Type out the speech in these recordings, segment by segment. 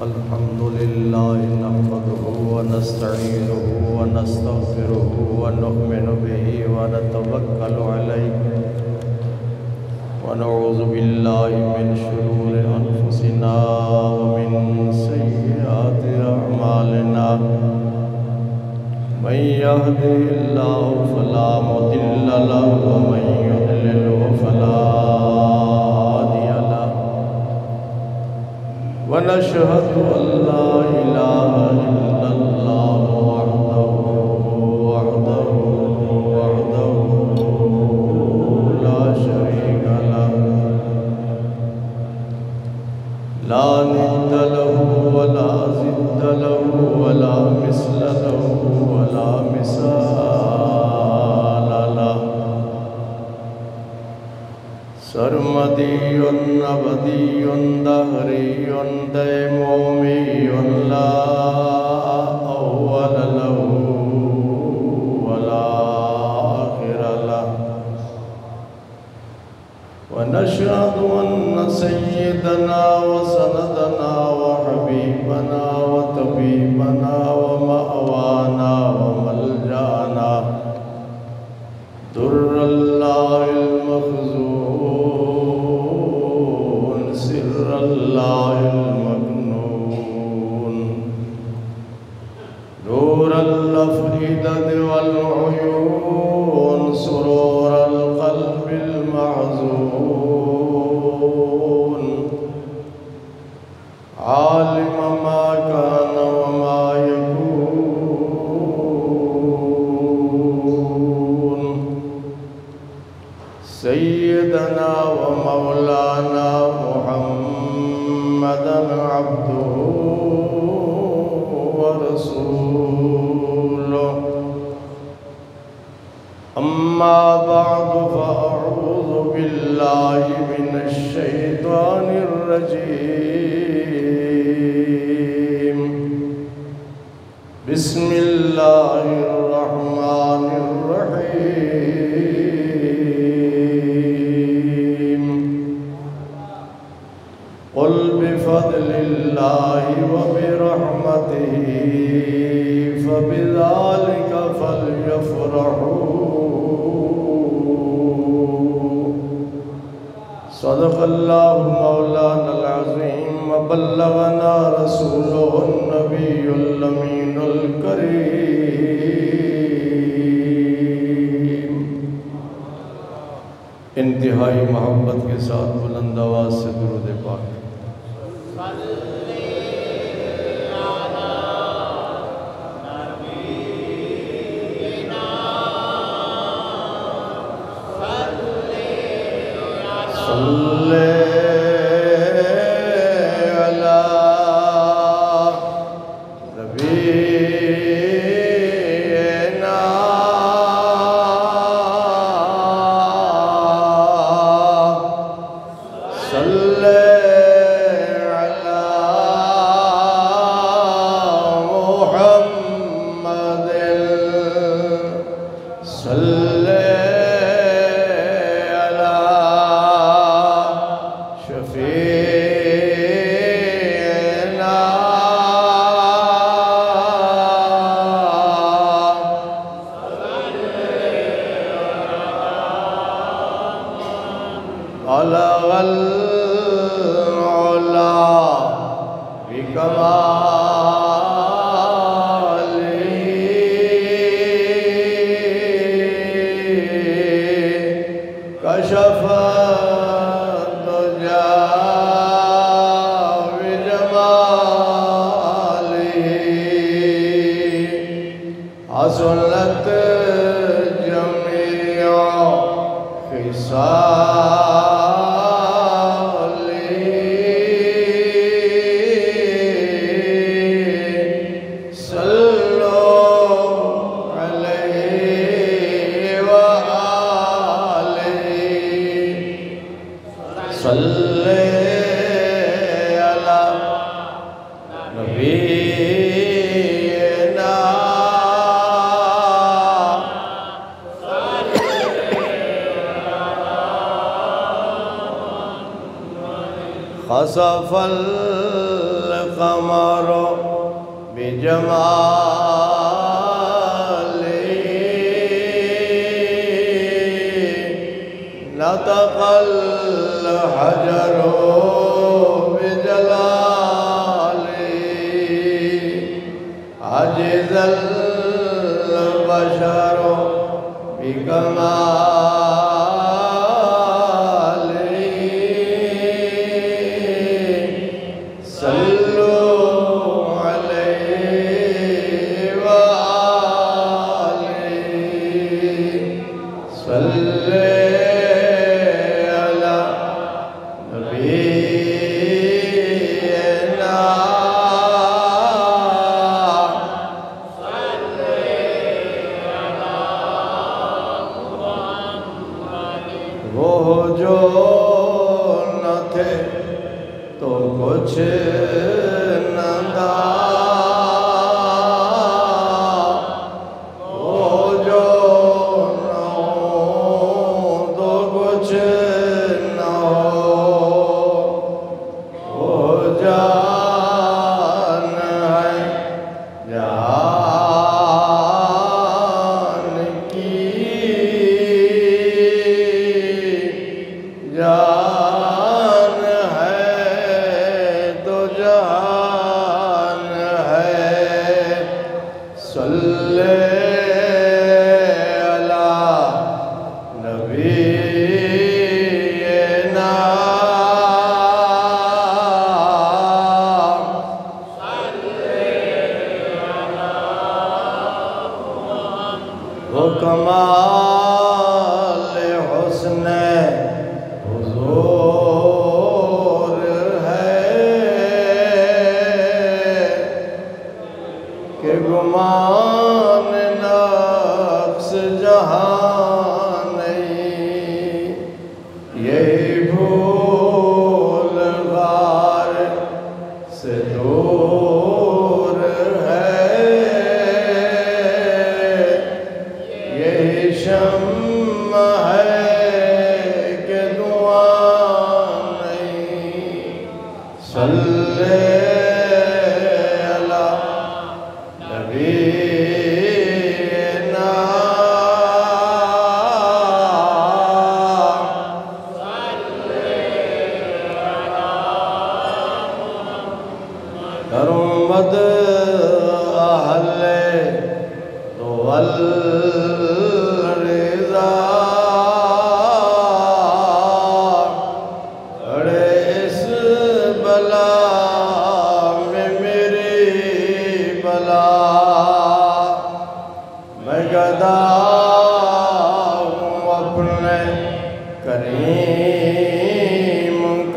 الحمد لله نحمده ونستعينه ونستغفره ونؤمن به ونتوكل عليه ونعوذ بالله من شرور أنفسنا ومن سيئات أعمالنا من يهده الله فلا مضل له ومن يضلل فلا هادي له ونشهد أن لا إله إلا الله وحده لا شريك له لا ند له ولا ضد له ولا مثل له ولا مثال له سرمدي أبدي دهري ديمومي لا أول له ولا آخر له ونشهد أن سيدنا وسندنا وحبيبنا وطبيبنا ومأوانا وملجأنا در الله المخزون سر الله المكنون نور الأفئدة والعيون سرور القلب المحزون عالم ما كان وما يكون سيدنا ومولانا محمدا عبده ورسوله أما بعد فأعوذ بالله من الشيطان الرجيم بسم الله الرحمن الرحيم قل بفضل الله وبرحمته فبذلك فليفرحوا صدق الله مولانا العظيم وبلغنا رسوله النبي الأمين الكريم انتہائی محبت کے ساتھ بلند آواز سے درود پاک خسف القمر القمر بجماله نطق الحجر بجلاله عجز البشر بكماله صلوا عليه وآله صلي على نبينا وہ جو نہ تھے تو کچھ نہ تھا وہ جو نہ ہو تو کچھ نہ ہو وہ جان ہے جہان کی جان ہے تو جہان ہے صلی علی نبینا وہ کمال حسن حضور ہے کہ گمان نفس جہاں نہیں یہی بھول غار سے دور ہے یہی شمع ہے کہ دعا نہیں صلی علی نبینا کروں مد اہل والرضا اڑے اس بلا میں میری بلا میں گدا ہوں اپنے کریم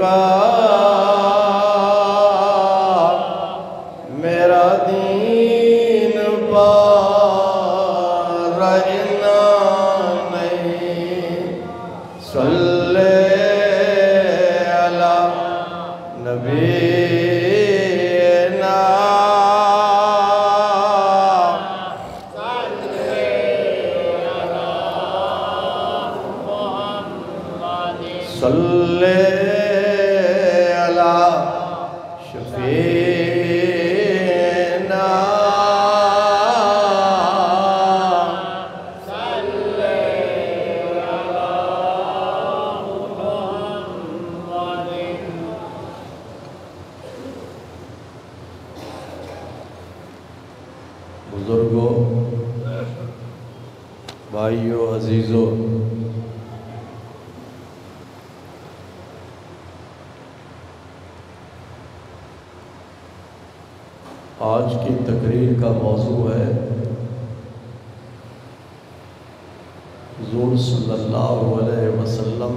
کا میرا دین پار انا نہیں صلی علی نبینا صلی علی شفیعنا بزرگوں، بھائیوں، عزیزوں، آج کی تقریر کا موضوع ہے حضور صلی اللہ علیہ وسلم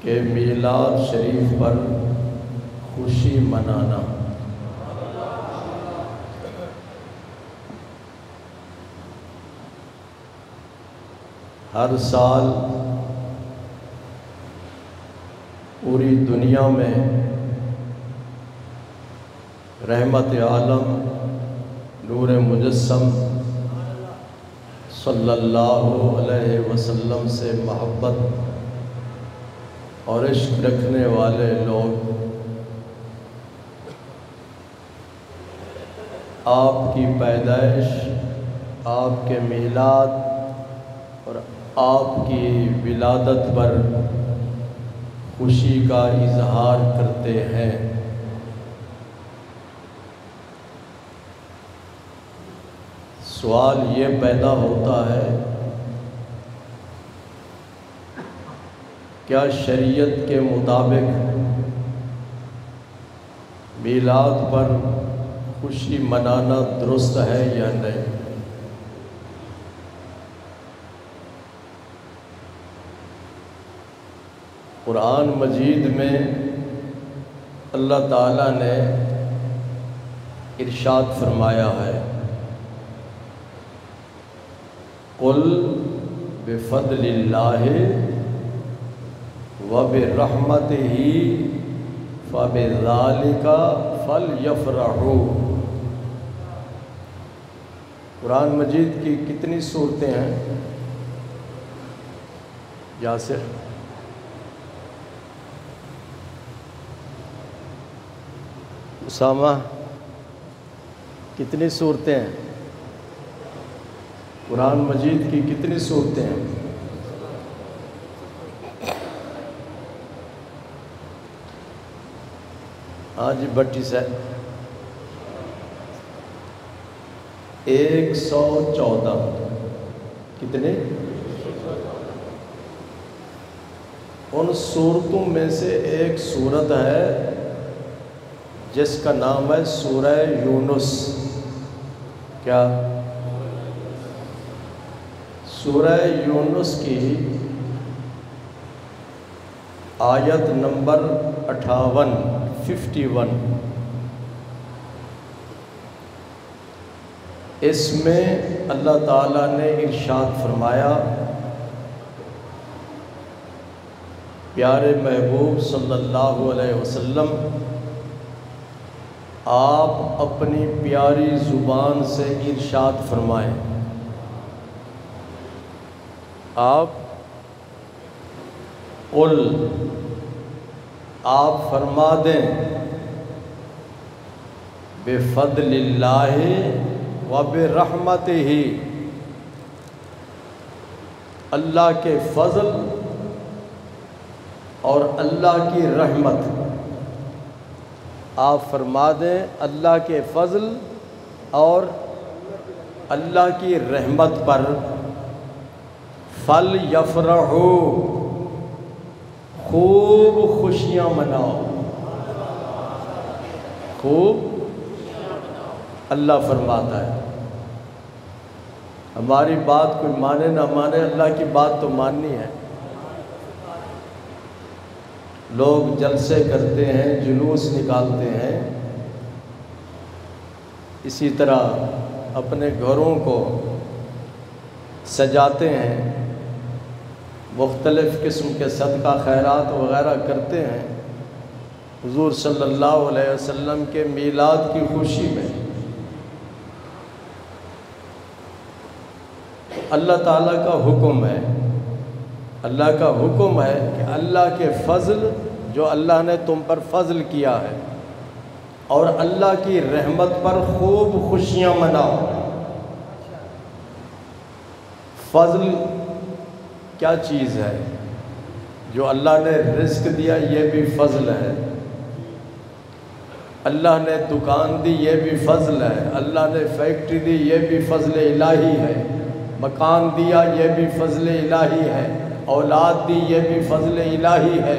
کے میلاد شریف پر خوشی منانا۔ ہر سال پوری دنیا میں رحمت عالم نور مجسم صلی اللہ علیہ وسلم سے محبت اور عشق رکھنے والے لوگ آپ کی پیدائش، آپ کے میلاد اور آپ کی ولادت پر خوشی کا اظہار کرتے ہیں۔ سوال یہ پیدا ہوتا ہے، کیا شریعت کے مطابق میلاد پر خوشی منانا درست ہے یا نہیں؟ قرآن مجید میں اللہ تعالیٰ نے ارشاد فرمایا ہے، قُلْ بِفَضْلِ اللَّهِ وَبِرَحْمَتِهِ فَبِذَلِكَ فَلْيَفْرَحُوا۔ قرآن مجید کی کتنی صورتیں ہیں یاسر؟ اسامہ، کتنی صورتیں ہیں؟ قرآن مجید کی کتنی صورتیں ہیں؟ جی بٹی صاحب 114۔ کتنے؟ ان صورتوں میں سے ایک صورت ہے جس کا نام ہے سورہ یونس۔ کیا؟ سورہ یونس کی آیت نمبر 51۔ اس میں اللہ تعالیٰ نے ارشاد فرمایا، پیارے محبوب صلی اللہ علیہ وسلم، آپ اپنی پیاری زبان سے ارشاد فرمائیں۔ آپ قل، آپ فرما دیں، بفضل اللہ وبرحمتہ، اللہ کے فضل اور اللہ کی رحمت۔ آپ فرما دیں اللہ کے فضل اور اللہ کی رحمت پر فَلْيَفْرَحُوا، خوب خوشیاں مناؤ، خوب۔ اللہ فرماتا ہے، ہماری بات کوئی مانے نہ مانے، اللہ کی بات تو ماننی ہے۔ لوگ جلسے کرتے ہیں، جلوس نکالتے ہیں، اسی طرح اپنے گھروں کو سجاتے ہیں، مختلف قسم کے صدقہ خیرات وغیرہ کرتے ہیں حضور صلی اللہ علیہ وسلم کے میلاد کی خوشی میں۔ اللہ تعالیٰ کا حکم ہے، اللہ کا حکم ہے کہ اللہ کے فضل، جو اللہ نے تم پر فضل کیا ہے، اور اللہ کی رحمت پر خوب خوشیاں مناؤ۔ فضل کیا چیز ہے؟ جو اللہ نے رزق دیا یہ بھی فضل ہے، اللہ نے دکان دی یہ بھی فضل ہے، اللہ نے فیکٹری دی یہ بھی فضل الہی ہے، مکان دیا یہ بھی فضل الہی ہے، اولاد دی یہ بھی فضل الہی ہے۔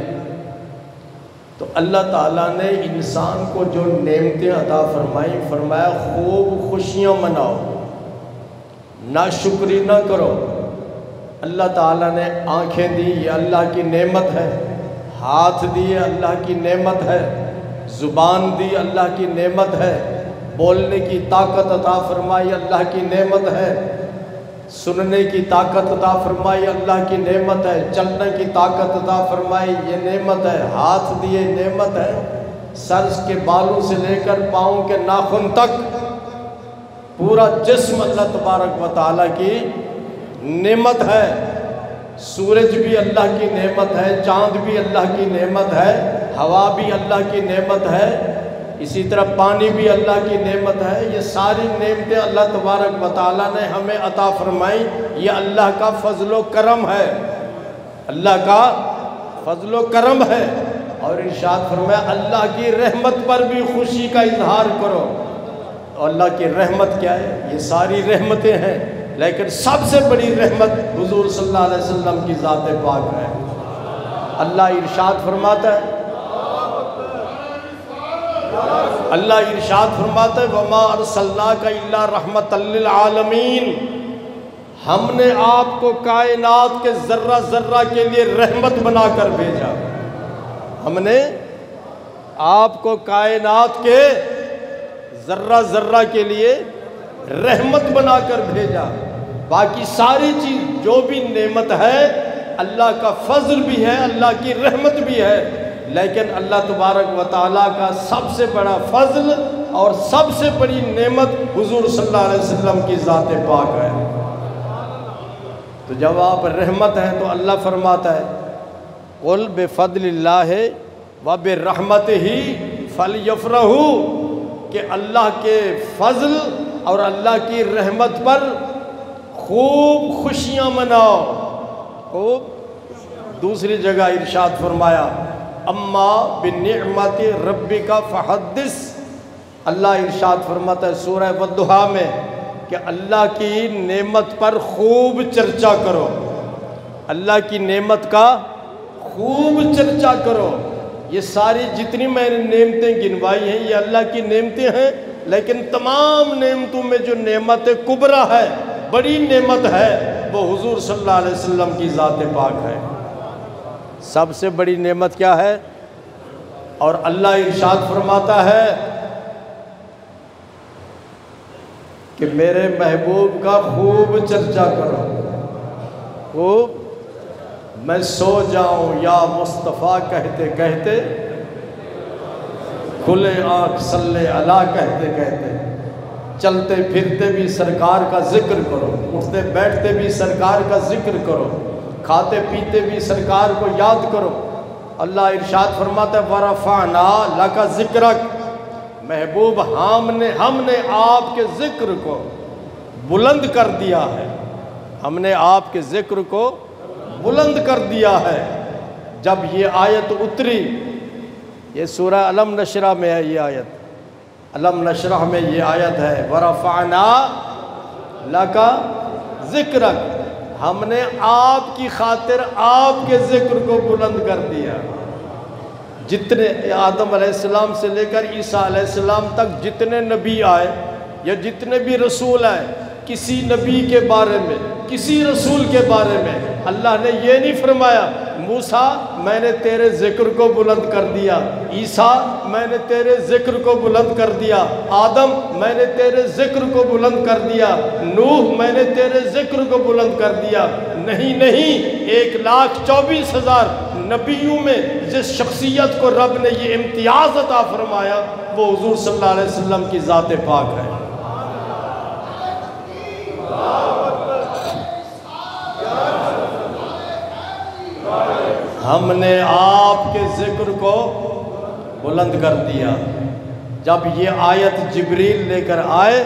تو اللہ تعالیٰ نے انسان کو جو نعمتیں عطا فرمائیں، فرمایا خوب خوشیاں مناؤ، ناشکری نہ کرو۔ اللہ تعالیٰ نے آنکھیں دی، یہ اللہ کی نعمت ہے، ہاتھ دیے اللہ کی نعمت ہے، زبان دی اللہ کی نعمت ہے، بولنے کی طاقت عطا فرمائی اللہ کی نعمت ہے، سننے کی طاقت عطا فرمائی اللہ کی نعمت ہے، چلنے کی طاقت عطا فرمائی یہ نعمت ہے، ہاتھ دیے نعمت ہے، سر کے بالوں سے لے کر پاؤں کے ناخن تک پورا جسم اللہ تبارک و تعالیٰ کی نعمت ہے۔ سورج بھی اللہ کی نعمت ہے، چاند بھی اللہ کی نعمت ہے، ہوا بھی اللہ کی نعمت ہے، اسی طرح پانی بھی اللہ کی نعمت ہے۔ یہ ساری نعمتیں اللہ تبارک و تعالیٰ نے ہمیں عطا فرمائی، یہ اللہ کا فضل و کرم ہے، اللہ کا فضل و کرم ہے۔ اور ارشاد فرمایا اللہ کی رحمت پر بھی خوشی کا اظہار کرو۔ اور اللہ کی رحمت کیا ہے؟ یہ ساری رحمتیں ہیں، لیکن سب سے بڑی رحمت حضور صلی اللہ علیہ وسلم کی ذات پاک ہے۔ اللہ ارشاد فرماتا ہے، اللہ ارشاد فرماتا ہے وَمَا أَرْسَلْنَاكَ إِلَّا رَحْمَةً لِّلْعَالَمِينَ، ہم نے آپ کو کائنات کے ذرہ ذرہ کے لیے رحمت بنا کر بھیجا۔ ہم نے آپ کو کائنات کے ذرہ ذرہ کے لیے رحمت بنا کر بھیجا۔ باقی ساری چیز جو بھی نعمت ہے اللہ کا فضل بھی ہے، اللہ کی رحمت بھی ہے، لیکن اللہ تبارک و تعالیٰ کا سب سے بڑا فضل اور سب سے بڑی نعمت حضور صلی اللہ علیہ وسلم کی ذات پاک ہے۔ تو جب آپ رحمت ہیں تو اللہ فرماتا ہے قُلْ بِفَضْلِ اللَّهِ وَبِرَحْمَتِهِ فَلْيَفْرَحُوا، کہ اللہ کے فضل اور اللہ کی رحمت پر خوب خوشیاں مناؤ۔ خوب دوسری جگہ ارشاد فرمایا اما بنعمت ربک فحدث، اللہ ارشاد فرماتا ہے سورہ والضحیٰ میں کہ اللہ کی نعمت پر خوب چرچا کرو، اللہ کی نعمت کا خوب چرچا کرو۔ یہ ساری جتنی میں نے نعمتیں گنوائی ہیں یہ اللہ کی نعمتیں ہیں، لیکن تمام نعمتوں میں جو نعمت کبریٰ ہے، بڑی نعمت ہے، وہ حضور صلی اللہ علیہ وسلم کی ذات پاک ہے۔ سب سے بڑی نعمت کیا ہے؟ اور اللہ ارشاد فرماتا ہے کہ میرے محبوب کا خوب چرچا کرو، خوب میں سو جاؤں یا مصطفیٰ کہتے کہتے، کھلے آنکھ صلی علی کہتے کہتے، چلتے پھرتے بھی سرکار کا ذکر کرو، اٹھتے بیٹھتے بھی سرکار کا ذکر کرو، کھاتے پیتے بھی سرکار کو یاد کرو۔ اللہ ارشاد فرماتا ہے وَرَفَعْنَا لَكَ ذِكْرَكَ، محبوب ہم نے آپ کے ذکر کو بلند کر دیا ہے، ہم نے آپ کے ذکر کو بلند کر دیا ہے۔ جب یہ آیت اتری، یہ سورہ علم نشرہ میں ہے، یہ آیت علم نشرہ میں یہ آیت ہے وَرَفَعْنَا لَكَ ذِكْرَكَ، ہم نے آپ کی خاطر آپ کے ذکر کو بلند کر دیا۔ جتنے آدم علیہ السلام سے لے کر عیسیٰ علیہ السلام تک جتنے نبی آئے یا جتنے بھی رسول آئے، کسی نبی کے بارے میں، کسی رسول کے بارے میں اللہ نے یہ نہیں فرمایا موسیٰ میں نے تیرے ذکر کو بلند کر دیا، عیسیٰ میں نے تیرے ذکر کو بلند کر دیا، آدم میں نے تیرے ذکر کو بلند کر دیا، نوح میں نے تیرے ذکر کو بلند کر دیا۔ نہیں نہیں، 1,24,000 نبیوں میں جس شخصیت کو رب نے یہ امتیاز عطا فرمایا وہ حضور صلی اللہ علیہ وسلم کی ذات پاک ہے۔ ہم نے آپ کے ذکر کو بلند کر دیا۔ جب یہ آیت جبریل لے کر آئے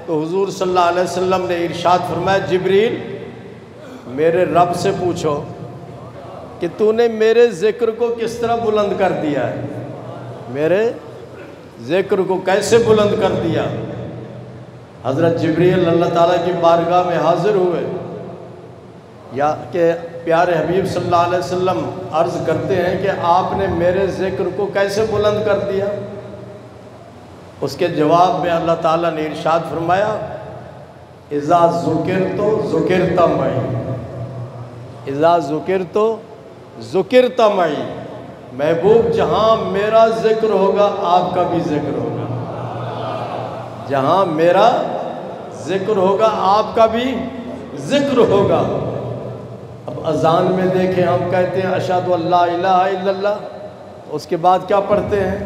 تو حضور صلی اللہ علیہ وسلم نے ارشاد فرمایا جبریل میرے رب سے پوچھو کہ تو نے میرے ذکر کو کس طرح بلند کر دیا ہے، میرے ذکر کو کیسے بلند کر دیا۔ حضرت جبریل اللہ تعالیٰ کی بارگاہ میں حاضر ہوئے، یا کہ پیارے حبیب صلی اللہ علیہ وسلم عرض کرتے ہیں کہ آپ نے میرے ذکر کو کیسے بلند کر دیا۔ اس کے جواب میں اللہ تعالیٰ نے ارشاد فرمایا اذا ذکرت ذکرت معی، اذا ذکرت ذکرت معی، محبوب جہاں میرا ذکر ہوگا آپ کا بھی ذکر ہوگا، جہاں میرا ذکر ہوگا آپ کا بھی ذکر ہوگا۔ اب اذان میں دیکھیں ہم کہتے ہیں اشہد ان لا الہ الا اللہ، اس کے بعد کیا پڑھتے ہیں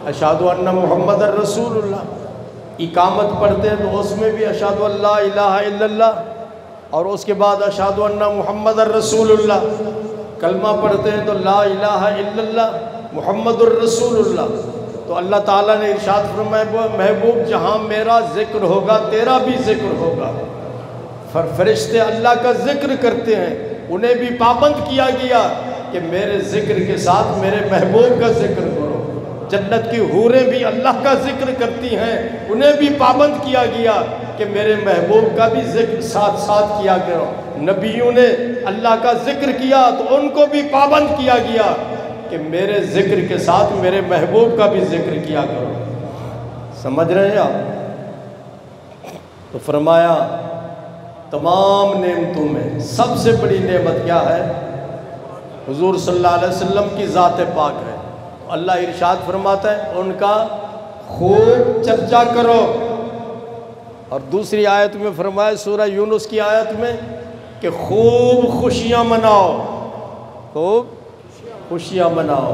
اشہد ان محمد الرسول اللہ۔ اقامت پڑھتے ہیں تو اس میں بھی اشہد ان لا الہ الا اللہ، اور اس کے بعد اشہد ان محمد الرسول اللہ، کلمہ پڑھتے ہیں تو لا الہ الا اللہ محمد الرسول اللہ، تو اللہ تعالیٰ نے ارشاد فرمایا محبوب جہاں میرا ذکر ہوگا تیرا بھی ذکر ہوگا۔ فرشتے اللہ کا ذکر کرتے ہیں، انہیں بھی پابند کیا گیا کہ میرے ذکر کے ساتھ میرے محبوب کا ذکر کرو۔ جنت کی حوریں بھی اللہ کا ذکر کرتی ہیں، انہیں بھی پابند کیا گیا کہ میرے محبوب کا بھی ذکر ساتھ ساتھ کیا کرو۔ نبیوں نے اللہ کا ذکر کیا تو ان کو بھی پابند کیا گیا کہ میرے ذکر کے ساتھ میرے محبوب کا بھی ذکر کیا کرو۔ سمجھ رہے ہیں آپ؟ تو فرمایا تمام نعمتوں میں سب سے بڑی نعمت کیا ہے؟ حضور صلی اللہ علیہ وسلم کی ذات پاک ہے۔ اللہ ارشاد فرماتا ہے ان کا خوب چرچا کرو، اور دوسری آیت میں فرمایا سورہ یونس کی آیت میں کہ خوب خوشیاں مناؤ، خوب خوشیاں مناؤ۔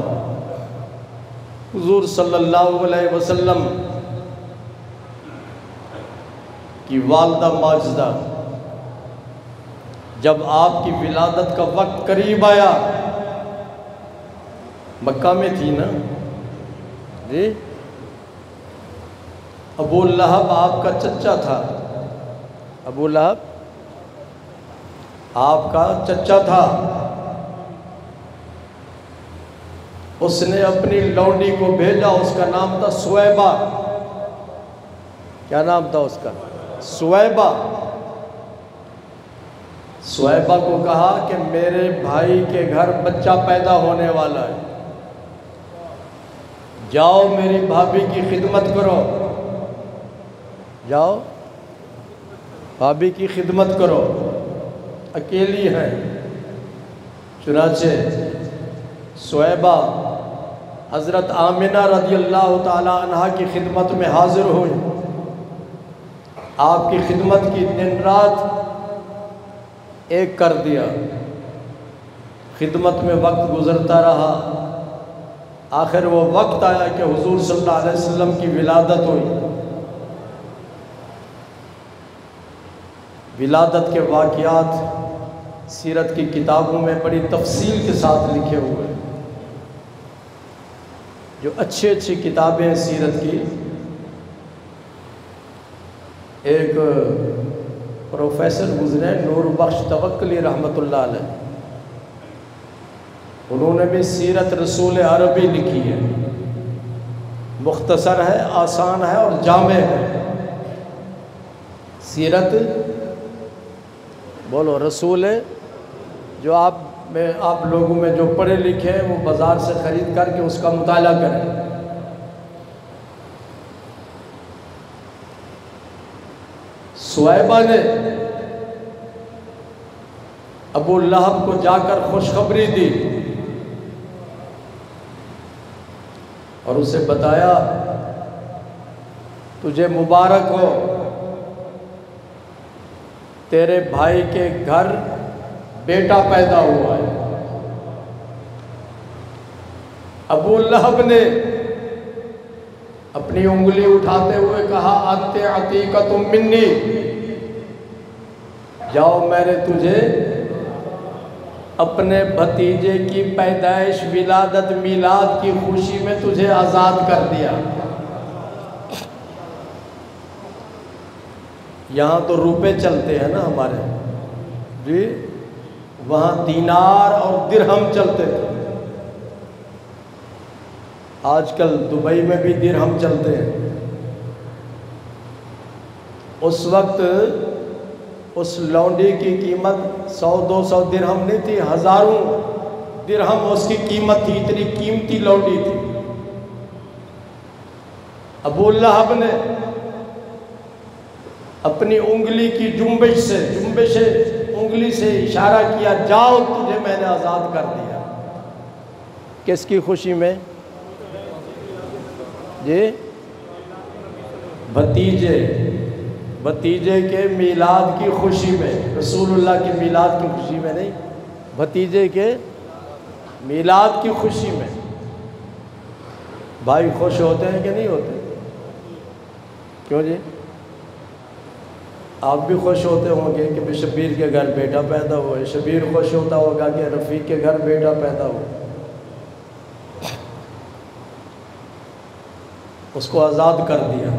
حضور صلی اللہ علیہ وسلم کی والدہ ماجدہ جب آپ کی ولادت کا وقت قریب آیا، مکہ میں تھی نا جی، ابو لہب آپ کا چچا تھا، ابو لہب آپ کا چچا تھا، اس نے اپنی لونڈی کو بھیجا، اس کا نام تھا سویبہ۔ کیا نام تھا اس کا؟ سویبہ۔ سویبہ کو کہا کہ میرے بھائی کے گھر بچہ پیدا ہونے والا ہے، جاؤ میری بھابھی کی خدمت کرو، جاؤ بھابھی کی خدمت کرو، اکیلی ہے۔ چنانچہ سویبہ حضرت آمنہ رضی اللہ تعالیٰ عنہ کی خدمت میں حاضر ہوئی، آپ کی خدمت کی دن رات ایک کر دیا، خدمت میں وقت گزرتا رہا، آخر وہ وقت آیا کہ حضور صلی اللہ علیہ وسلم کی ولادت ہوئی۔ ولادت کے واقعات سیرت کی کتابوں میں بڑی تفصیل کے ساتھ لکھے ہوئے ہیں، جو اچھی کتابیں ہیں سیرت کی۔ ایک پروفیسر گزرے نور بخش توکلی رحمۃ اللہ علیہ، انہوں نے بھی سیرت رسول عربی لکھی ہے، مختصر ہے، آسان ہے اور جامع ہے۔ سیرت بولو رسول، جو آپ لوگوں میں جو پڑھے لکھے ہیں وہ بازار سے خرید کر کے اس کا مطالعہ کریں۔ سویبہ نے ابو لہب کو جا کر خوشخبری دی اور اسے بتایا تجھے مبارک ہو، تیرے بھائی کے گھر بیٹا پیدا ہوا ہے۔ ابو لہب نے اپنی انگلی اٹھاتے ہوئے کہا انت عتیقۃ منی، جاؤ میں نے تجھے اپنے بھتیجے کی پیدائش، ولادت، میلاد کی خوشی میں تجھے آزاد کر دیا۔ یہاں تو روپے چلتے ہیں نا ہمارے جی، وہاں دینار اور درہم چلتے تھے، آج کل دبئی میں بھی درہم چلتے ہیں۔ اس وقت اس لونڈی کی قیمت 100-200 درہم نہیں تھی، ہزاروں درہم اس کی قیمت تھی، اتنی قیمتی لونڈی تھی۔ ابو لہب نے اپنی انگلی کی جنبش سے انگلی سے اشارہ کیا، جاؤ تجھے میں نے آزاد کر دیا۔ کس کی خوشی میں جی؟ بھتیجے کے میلاد کی خوشی میں، رسول اللہ کے میلاد کی خوشی میں نہیں، بھتیجے کے میلاد کی خوشی میں۔ بھائی خوش ہوتے ہیں کہ نہیں ہوتے؟ کیوں جی؟ آپ بھی خوش ہوتے ہوں گے کہ شبیر کے گھر بیٹا پیدا ہوا، شبیر خوش ہوتا ہوگا کہ رفیق کے گھر بیٹا پیدا ہو۔ اس کو آزاد کر دیا،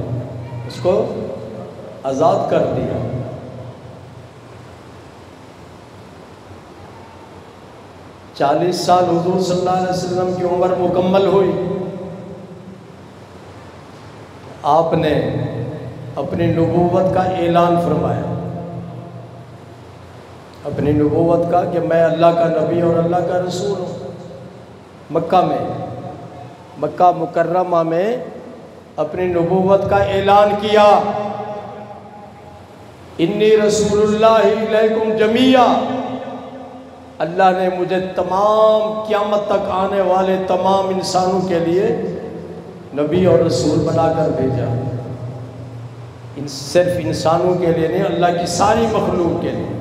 اس کو آزاد کر دیا۔ 40 سال حضور صلی اللہ علیہ وسلم کی عمر مکمل ہوئی، آپ نے اپنی نبوت کا اعلان فرمایا، اپنی نبوت کا کہ میں اللہ کا نبی اور اللہ کا رسول ہوں۔ مکہ مکرمہ میں اپنی نبوت کا اعلان کیا، انی رسول اللہ الیکم جمیعا، اللہ نے مجھے تمام قیامت تک آنے والے تمام انسانوں کے لیے نبی اور رسول بنا کر بھیجا۔ صرف انسانوں کے لیے نہیں، اللہ کی ساری مخلوق کے لیے۔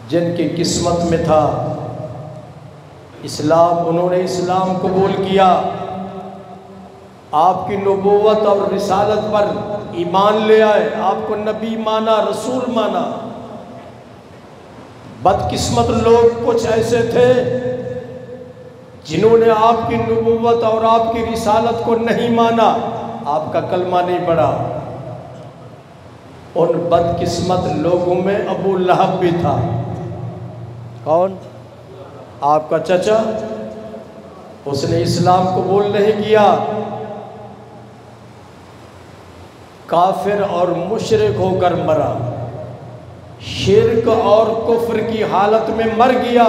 جن کی قسمت میں تھا اسلام، انہوں نے اسلام قبول کیا، آپ کی نبوت اور رسالت پر ایمان لے آئے، آپ کو نبی مانا، رسول مانا۔ بدقسمت لوگ کچھ ایسے تھے جنہوں نے آپ کی نبوت اور آپ کی رسالت کو نہیں مانا، آپ کا کلمہ نہیں پڑھا۔ ان بدقسمت لوگوں میں ابو لہب بھی تھا۔ کون؟ آپ کا چچا، اس نے اسلام قبول نہیں کیا، کافر اور مشرک ہو کر مرا، شرک اور کفر کی حالت میں مر گیا۔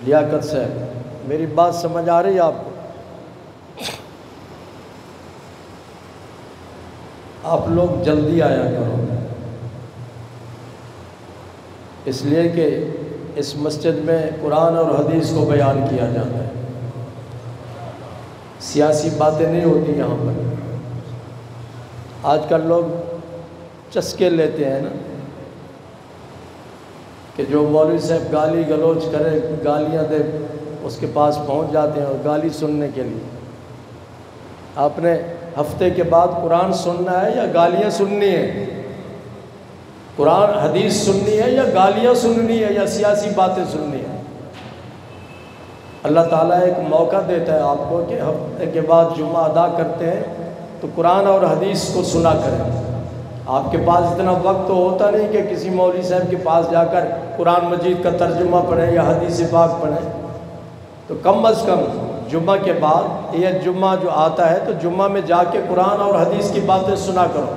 لیاقت سے میری بات سمجھ آ رہی ہے آپ کو؟ آپ لوگ جلدی آیا کرو، اس لیے کہ اس مسجد میں قرآن اور حدیث کو بیان کیا جاتا ہے، سیاسی باتیں نہیں ہوتی یہاں پر۔ آج کل لوگ چسکے لیتے ہیں نا کہ جو مولوی صاحب گالی گلوچ کرے، گالیاں دے، اس کے پاس پہنچ جاتے ہیں اور گالی سننے کے لیے۔ آپ نے ہفتے کے بعد قرآن سننا ہے یا گالیاں سننی ہے؟ قرآن حدیث سننی ہے یا گالیاں سننی ہے یا سیاسی باتیں سننی ہے؟ اللہ تعالیٰ ایک موقع دیتا ہے آپ کو کہ ہفتے کے بعد جمعہ ادا کرتے ہیں تو قرآن اور حدیث کو سنا کریں۔ آپ کے پاس اتنا وقت تو ہوتا نہیں کہ کسی مولوی صاحب کے پاس جا کر قرآن مجید کا ترجمہ پڑھیں یا حدیث پاک پڑھیں، تو کم از کم جمعہ کے بعد یہ جمعہ جو آتا ہے تو جمعہ میں جا کے قرآن اور حدیث کی باتیں سنا کرو۔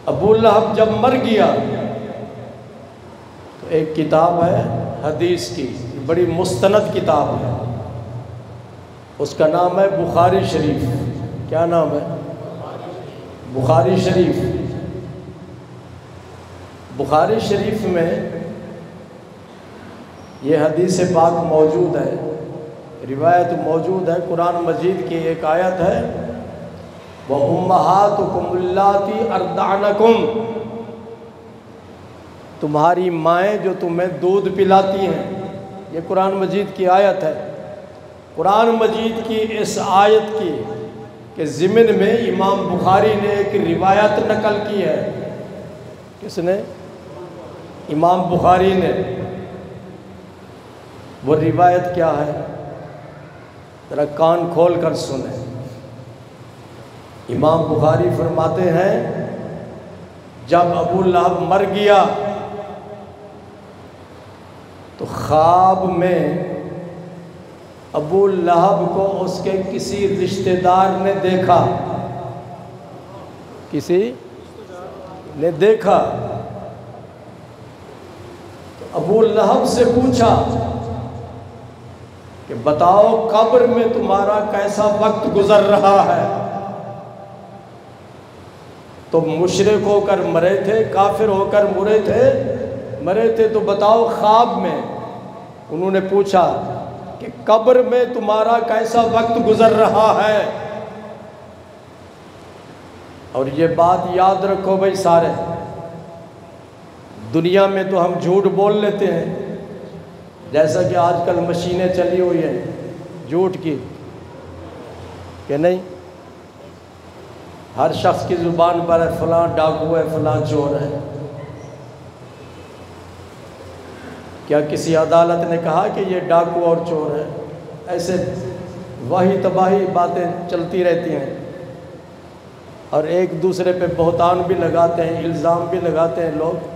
ابو لہب جب مر گیا تو ایک کتاب ہے حدیث کی، بڑی مستند کتاب ہے، اس کا نام ہے بخاری شریف۔ کیا نام ہے؟ بخاری شریف۔ بخاری شریف میں یہ حدیث پاک موجود ہے، روایت موجود ہے، قرآن مجید کی ایک آیت ہے، وَأُمَّهَاتُكُمُ اللَّاتِي أَرْضَعْنَكُمْ، تمہاری مائیں جو تمہیں دودھ پلاتی ہیں۔ یہ قرآن مجید کی آیت ہے۔ قرآن مجید کی اس آیت کی کہ ضمن میں امام بخاری نے ایک روایت نقل کی ہے۔ کس نے؟ امام بخاری نے۔ وہ روایت کیا ہے؟ ذرا کان کھول کر سنیں۔ امام بخاری فرماتے ہیں جب ابو لہب مر گیا تو خواب میں ابو لہب کو اس کے کسی رشتہ دار نے دیکھا، کسی نے دیکھا تو ابو لہب سے پوچھا کہ بتاؤ قبر میں تمہارا کیسا وقت گزر رہا ہے؟ تم مشرک ہو کر مرے تھے، کافر ہو کر مرے تھے تو بتاؤ خواب میں۔ انہوں نے پوچھا کہ قبر میں تمہارا کیسا وقت گزر رہا ہے؟ اور یہ بات یاد رکھو بھائی سارے، دنیا میں تو ہم جھوٹ بول لیتے ہیں، جیسا کہ آج کل مشینیں چلی ہوئی ہیں، جھوٹ کی کہ نہیں؟ ہر شخص کی زبان پر ہے فلاں ڈاکو ہے، فلاں چور ہے۔ کیا کسی عدالت نے کہا کہ یہ ڈاکو اور چور ہے؟ ایسے واہی تباہی باتیں چلتی رہتی ہیں، اور ایک دوسرے پہ بہتان بھی لگاتے ہیں، الزام بھی لگاتے ہیں لوگ۔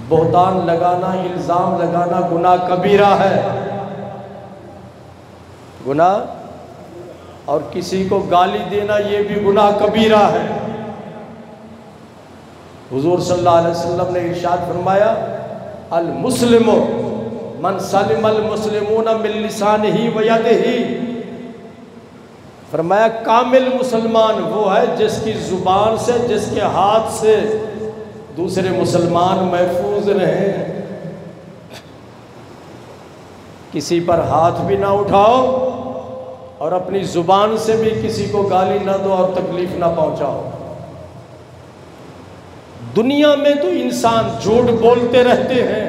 بہتان لگانا، الزام لگانا گناہ کبیرہ ہے، گناہ، اور کسی کو گالی دینا یہ بھی گناہ کبیرہ ہے۔ حضور صلی اللہ علیہ وسلم نے ارشاد فرمایا المسلم من سلم المسلمون من لسانہ و یدہ، فرمایا کامل مسلمان وہ ہے جس کی زبان سے، جس کے ہاتھ سے دوسرے مسلمان محفوظ رہیں۔ کسی پر ہاتھ بھی نہ اٹھاؤ اور اپنی زبان سے بھی کسی کو گالی نہ دو اور تکلیف نہ پہنچاؤ۔ دنیا میں تو انسان جھوٹ بولتے رہتے ہیں،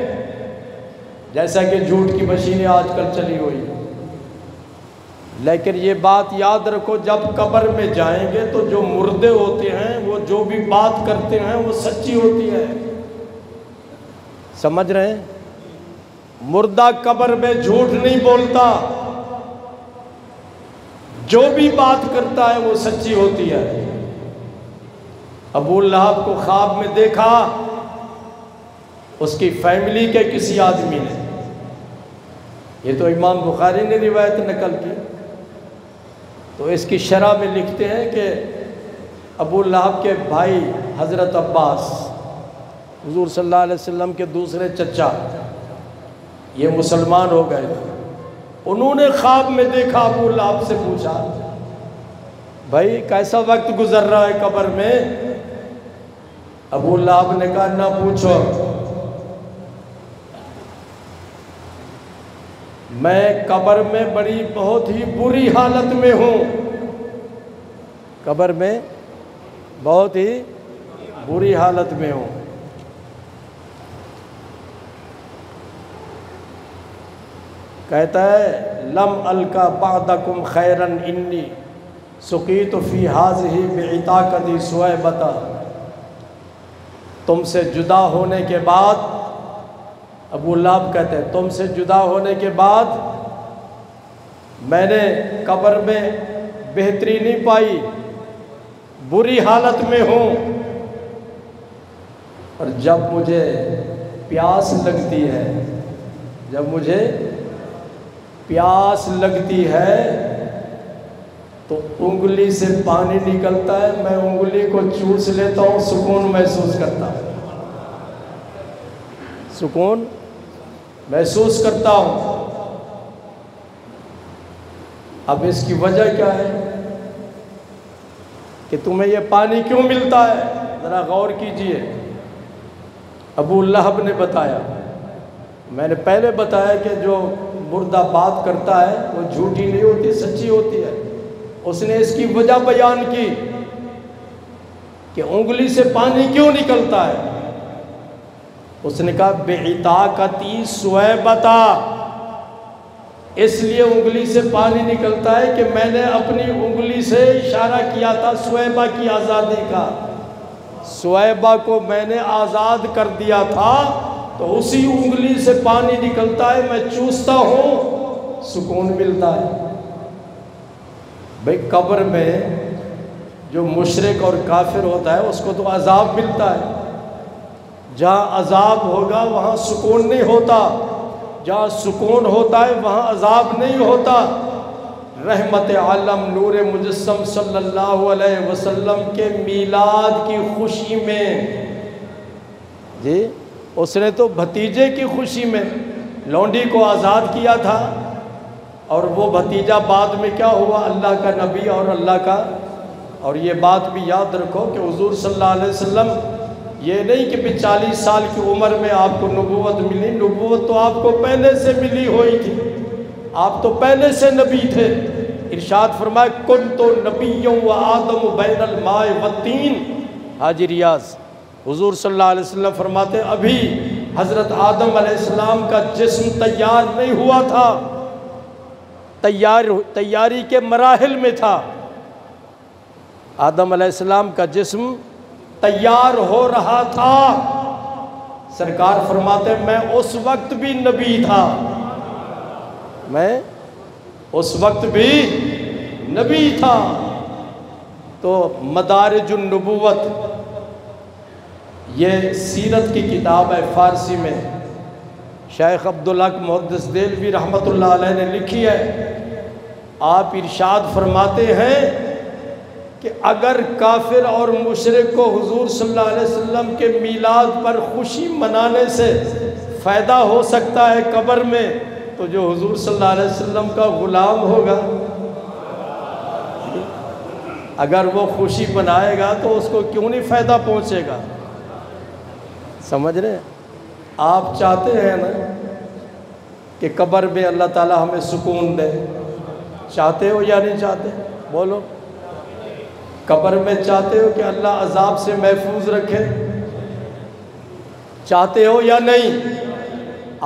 جیسا کہ جھوٹ کی مشینیں آج کل چلی ہوئی ہیں، لیکن یہ بات یاد رکھو جب قبر میں جائیں گے تو جو مردے ہوتے ہیں وہ جو بھی بات کرتے ہیں وہ سچی ہوتی ہے۔ سمجھ رہے ہیں؟ مردہ قبر میں جھوٹ نہیں بولتا، جو بھی بات کرتا ہے وہ سچی ہوتی ہے۔ ابو لہب کو خواب میں دیکھا اس کی فیملی کے کسی آدمی نے، یہ تو امام بخاری نے روایت نقل کی، تو اس کی شرح میں لکھتے ہیں کہ ابو لہب کے بھائی حضرت عباس، حضور صلی اللہ علیہ وسلم کے دوسرے چچا، یہ مسلمان ہو گئے تھے۔ انہوں نے خواب میں دیکھا، ابو لہب سے پوچھا بھائی کیسا وقت گزر رہا ہے قبر میں؟ ابو لہب نے کہا نہ پوچھو، میں قبر میں بڑی بہت ہی بری حالت میں ہوں، قبر میں بہت ہی بری حالت میں ہوں۔ کہتا ہے لم القا بعدکم خیرا انی سقیت فی ہذہ بعتاقتی سویبۃ، تم سے جدا ہونے کے بعد، ابو لہب کہتے ہیں تم سے جدا ہونے کے بعد میں نے قبر میں بہتری نہیں پائی، بری حالت میں ہوں، اور جب مجھے پیاس لگتی ہے، جب مجھے پیاس لگتی ہے تو انگلی سے پانی نکلتا ہے، میں انگلی کو چوس لیتا ہوں، سکون محسوس کرتا ہوں، سکون محسوس کرتا ہوں۔ اب اس کی وجہ کیا ہے کہ تمہیں یہ پانی کیوں ملتا ہے؟ ذرا غور کیجئے۔ ابو لہب نے بتایا، میں نے پہلے بتایا کہ جو مردہ بات کرتا ہے وہ جھوٹی نہیں ہوتی، سچی ہوتی ہے۔ اس نے اس کی وجہ بیان کی کہ انگلی سے پانی کیوں نکلتا ہے۔ اس نے کہا بعتاقتی سویبۃ، اس لیے انگلی سے پانی نکلتا ہے کہ میں نے اپنی انگلی سے اشارہ کیا تھا سویبہ کی آزادی کا، سویبہ کو میں نے آزاد کر دیا تھا، تو اسی انگلی سے پانی نکلتا ہے، میں چوستا ہوں، سکون ملتا ہے۔ بھئی قبر میں جو مشرک اور کافر ہوتا ہے اس کو تو عذاب ملتا ہے، جہاں عذاب ہوگا وہاں سکون نہیں ہوتا، جہاں سکون ہوتا ہے وہاں عذاب نہیں ہوتا۔ رحمت عالم نور مجسم صلی اللہ علیہ وسلم کے میلاد کی خوشی میں، جی اس نے تو بھتیجے کی خوشی میں لونڈی کو آزاد کیا تھا، اور وہ بھتیجا بعد میں کیا ہوا؟ اللہ کا نبی اور اللہ کا۔ اور یہ بات بھی یاد رکھو کہ حضور صلی اللہ علیہ وسلم، یہ نہیں کہ 40 سال کی عمر میں آپ کو نبوت ملی، نبوت تو آپ کو پہلے سے ملی ہوئی تھی، آپ تو پہلے سے نبی تھے۔ ارشاد فرمائے کنت نبی و آدم بین الماء والطین، حاجی ریاض، حضور صلی اللہ علیہ وسلم فرماتے ابھی حضرت آدم علیہ السلام کا جسم تیار نہیں ہوا تھا، تیاری کے مراحل میں تھا۔ آدم علیہ السلام کا جسم تیار ہو رہا تھا۔ سرکار فرماتے میں اس وقت بھی نبی تھا، میں اس وقت بھی نبی تھا۔ تو مدارج النبوت یہ سیرت کی کتاب ہے، فارسی میں شیخ عبدالحق محدث دہلوی رحمۃ اللہ علیہ نے لکھی ہے۔ آپ ارشاد فرماتے ہیں کہ اگر کافر اور مشرک کو حضور صلی اللہ علیہ وسلم کے میلاد پر خوشی منانے سے فائدہ ہو سکتا ہے قبر میں، تو جو حضور صلی اللہ علیہ وسلم کا غلام ہوگا اگر وہ خوشی منائے گا تو اس کو کیوں نہیں فائدہ پہنچے گا؟ سمجھ رہے ہیں؟ آپ چاہتے ہیں نا کہ قبر میں اللہ تعالی ہمیں سکون دے، چاہتے ہو یا نہیں چاہتے؟ بولو، قبر میں چاہتے ہو کہ اللہ عذاب سے محفوظ رکھے؟ چاہتے ہو یا نہیں؟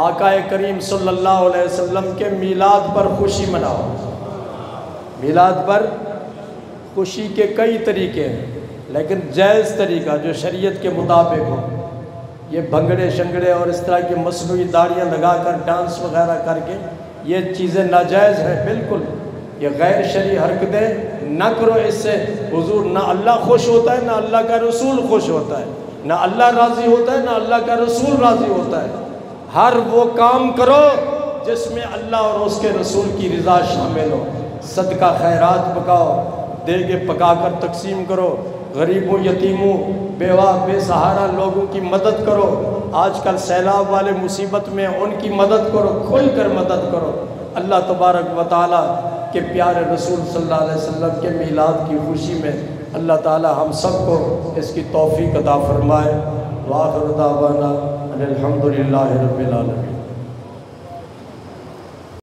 آقا کریم صلی اللہ علیہ وسلم کے میلاد پر خوشی مناؤ۔ میلاد پر خوشی کے کئی طریقے ہیں، لیکن جائز طریقہ جو شریعت کے مطابق ہو، یہ بھنگڑے شنگڑے اور اس طرح کی مصنوعی داڑیاں لگا کر ڈانس وغیرہ کر کے یہ چیزیں ناجائز ہیں، بالکل یہ غیر شرعی حرکتیں نہ کرو۔ اس سے حضور نہ اللہ خوش ہوتا ہے، نہ اللہ کا رسول خوش ہوتا ہے، نہ اللہ راضی ہوتا ہے، نہ اللہ کا رسول راضی ہوتا ہے۔ ہر وہ کام کرو جس میں اللہ اور اس کے رسول کی رضا شامل ہو۔ صدقہ خیرات پکاؤ، دیگے پکا کر تقسیم کرو، غریبوں، یتیموں، بیوہ بے سہارا لوگوں کی مدد کرو۔ آج کل سیلاب والے مصیبت میں ان کی مدد کرو، کھل کر مدد کرو۔ اللہ تبارک و تعالیٰ کے پیارے رسول صلی اللہ علیہ وسلم کے میلاد کی خوشی میں اللہ تعالیٰ ہم سب کو اس کی توفیق عطا فرمائے۔ وآخر دعوانا ان الحمد للہ رب العالمین۔